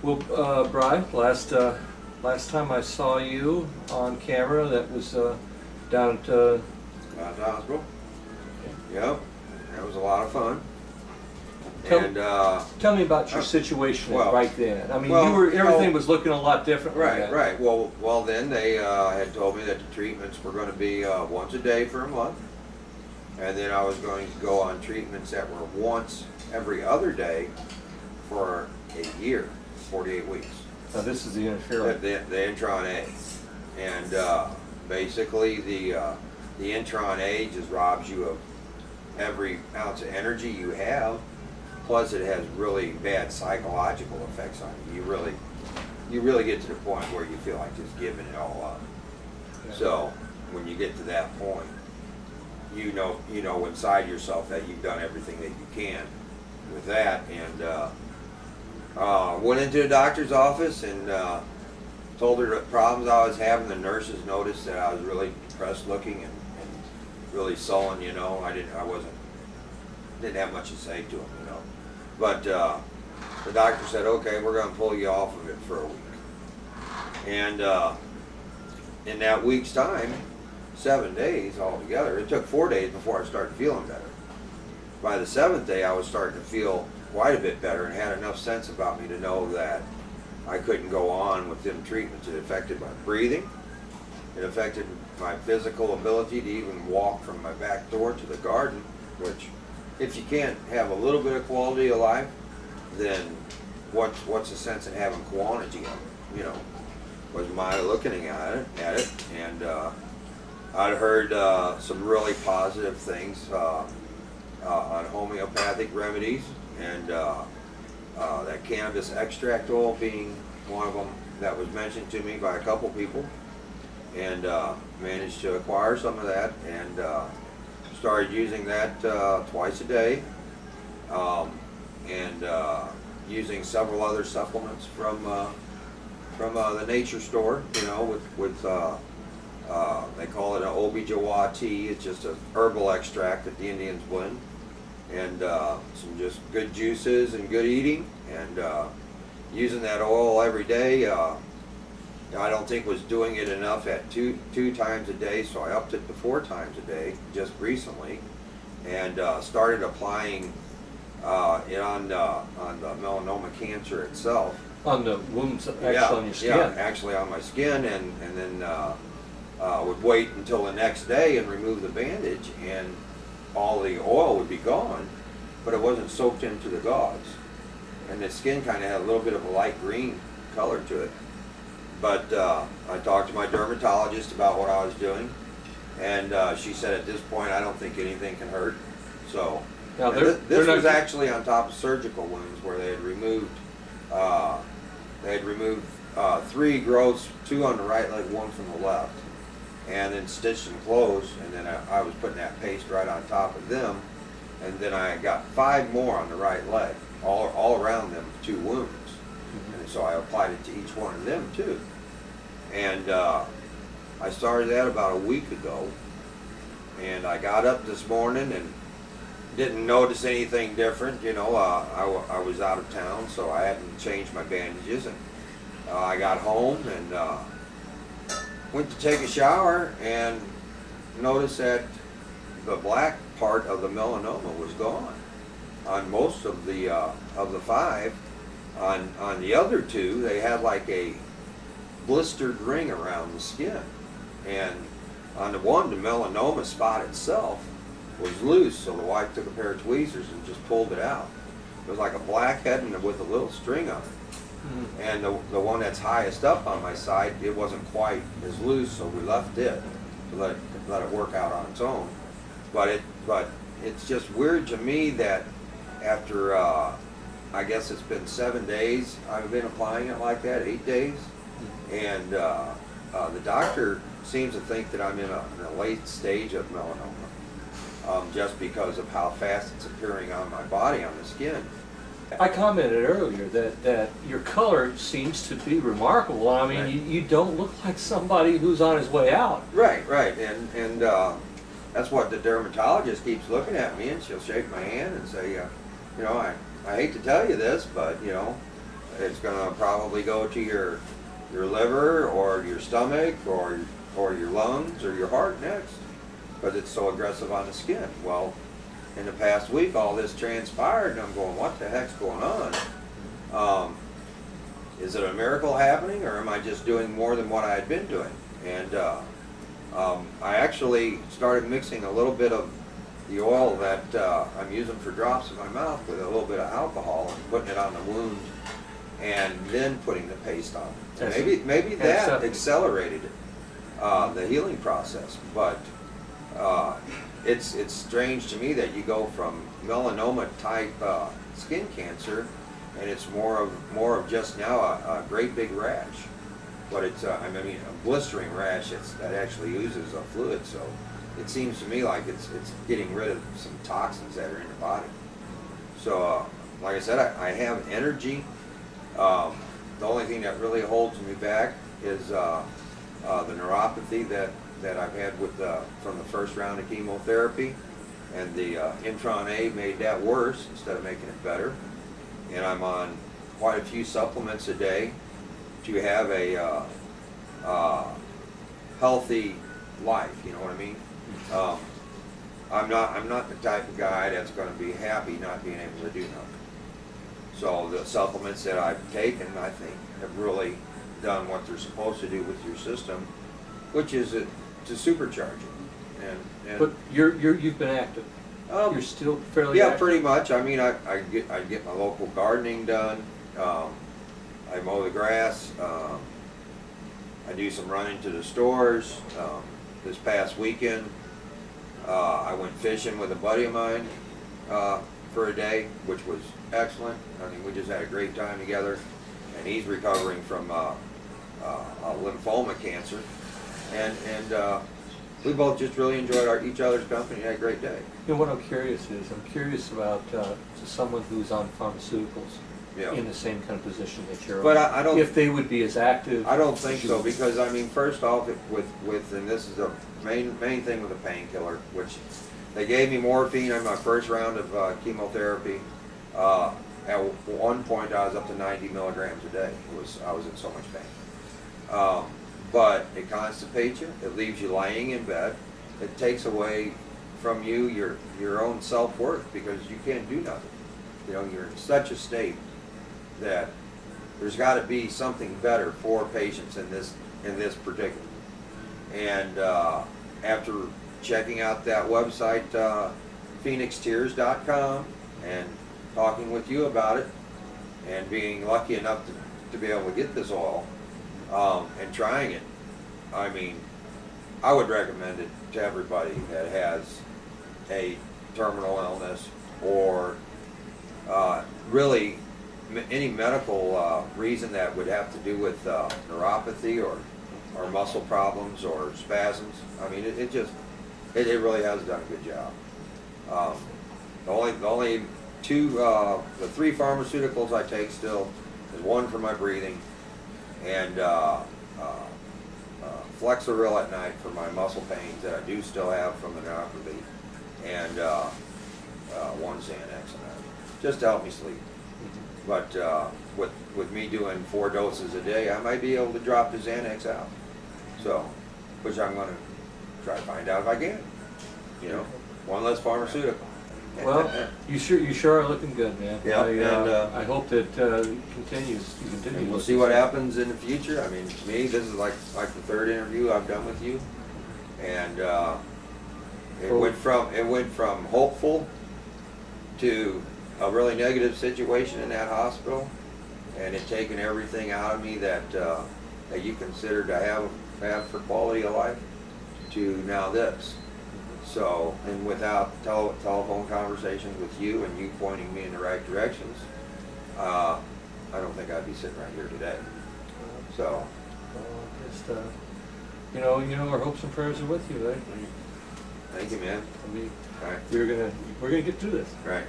Well, Brian, last time I saw you on camera, that was down at The hospital. Yep, that was a lot of fun. Tell me about your situation well, right then. I mean, well, everything was looking a lot different. Right, right. Well, then they had told me that the treatments were going to be once a day for a month, and then I was going to go on treatments that were once every other day for a year, 48 weeks. Now this is the Interferon. The Intron A, and basically the Intron A just robs you of every ounce of energy you have. Plus, it has really bad psychological effects on you. You really get to the point where you feel like just giving it all up. Yeah. So when you get to that point, you know inside yourself that you've done everything that you can with that, and went into the doctor's office and told her the problems I was having. The nurses noticed that I was really depressed looking and really sullen. You know, didn't have much to say to them. You know, but the doctor said, okay, we're going to pull you off of it for a week. And in that week's time, 7 days altogether, it took 4 days before I started feeling better. By the 7th day, I was starting to feel quite a bit better and had enough sense about me to know that I couldn't go on with them treatments. It affected my breathing. It affected my physical ability to even walk from my back door to the garden, which if you can't have a little bit of quality of life, then what's the sense in having quantity of it? You know, was my looking at it, and I'd heard some really positive things on homeopathic remedies, and that cannabis extract oil being one of them that was mentioned to me by a couple people, and managed to acquire some of that, and started using that twice a day, and using several other supplements from the nature store, you know, with they call it an Obi-Jawa tea. It's just an herbal extract that the Indians blend, and some just good juices and good eating, and using that oil every day. I don't think was doing it enough at two times a day, so I upped it to 4 times a day just recently, and started applying it on the melanoma cancer itself. On the wounds, actually, yeah, on your skin. Yeah, actually on my skin, and then would wait until the next day and remove the bandage, and all the oil would be gone, but it wasn't soaked into the gauze, and the skin kind of had a little bit of a light green color to it. But I talked to my dermatologist about what I was doing, and she said at this point I don't think anything can hurt. So now this was actually on top of surgical wounds where they had removed 3 growths, 2 on the right leg, 1 from the left, and then stitched them closed, and then I was putting that paste right on top of them, and then I got 5 more on the right leg, all around them 2 wounds. And so I applied it to each one of them too. And I started that about a week ago, and I got up this morning and didn't notice anything different. You know, I was out of town, so I hadn't changed my bandages, and I got home and went to take a shower and noticed that the black part of the melanoma was gone on most of the 5. On the other 2, they had like a blistered ring around the skin, and on the one, the melanoma spot itself was loose, so the wife took a pair of tweezers and just pulled it out. It was like a blackhead and with a little string on it. And the one that's highest up on my side, it wasn't quite as loose, so we left it to let it work out on its own. But it's just weird to me that after I guess it's been 7 days I've been applying it like that, 8 days, and the doctor seems to think that I'm in a late stage of melanoma, just because of how fast it's appearing on my body, on the skin. I commented earlier that your color seems to be remarkable. I mean, Right. you don't look like somebody who's on his way out. Right, and that's what the dermatologist keeps looking at me, and she'll shake my hand and say, you know, I hate to tell you this, but you know, it's gonna probably go to your liver or your stomach or your lungs or your heart next, because it's so aggressive on the skin. Well, in the past week, all this transpired, and I'm going, what the heck's going on? Is it a miracle happening, or am I just doing more than what I had been doing? And I actually started mixing a little bit of the oil that I'm using for drops in my mouth with a little bit of alcohol and putting it on the wound, and then putting the paste on. Maybe that accelerated the healing process, but it's strange to me that you go from melanoma type skin cancer, and it's more of just now a great big rash. But it's I mean a blistering rash that actually uses a fluid. So it seems to me like it's getting rid of some toxins that are in the body. So like I said, I have energy. The only thing that really holds me back is the neuropathy that I've had from the first round of chemotherapy, and the Interferon A made that worse instead of making it better. And I'm on quite a few supplements a day to have a healthy life. You know what I mean? I'm not the type of guy that's going to be happy not being able to do nothing. So the supplements that I've taken, I think, have really done what they're supposed to do with your system, which is to supercharge it. And But you've been active. You're still fairly yeah, active? pretty much. I mean, I get my local gardening done. I mow the grass. I do some running to the stores. This past weekend, I went fishing with a buddy of mine for a day, which was excellent. I mean, we just had a great time together. And he's recovering from a lymphoma cancer, and we both just really enjoyed each other's company and had a great day. You know, what I'm curious about someone who's on pharmaceuticals, Yeah. in the same kind of position that you're But on. I don't. If they would be as active. I don't think as so, you. because I mean, first off, and this is the main thing with the painkiller, which they gave me morphine on my first round of chemotherapy. At one point, I was up to 90 milligrams a day. I was in so much pain. But it constipates you. It leaves you lying in bed. It takes away from you your own self-worth, because you can't do nothing. You know, you're in such a state that there's got to be something better for patients in this particular. And after checking out that website, phoenixtears.com, and talking with you about it, and being lucky enough to be able to get this oil, and trying it, I mean, I would recommend it to everybody that has a terminal illness, or really any medical reason that would have to do with neuropathy or muscle problems or spasms. I mean, it really has done a good job. The only the three pharmaceuticals I take still is one for my breathing, and Flexeril at night for my muscle pains that I do still have from the neuropathy, and one Xanax a night, just to help me sleep. But with me doing 4 doses a day, I might be able to drop the Xanax out. So, which I'm going to try to find out if I can. You know, one less pharmaceutical. Well, you sure are looking good, man. Yeah, I hope that continues. You continue. And we'll see what happens in the future. I mean, to me, this is like the third interview I've done with you, and it went from hopeful to a really negative situation in that hospital, and it taken everything out of me that you consider to have for quality of life, to now this. So, and without telephone conversations with you and you pointing me in the right directions, I don't think I'd be sitting right here today. So, just our hopes and prayers are with you, right? Thank you, man. I mean, All right. we're gonna get through this. Right.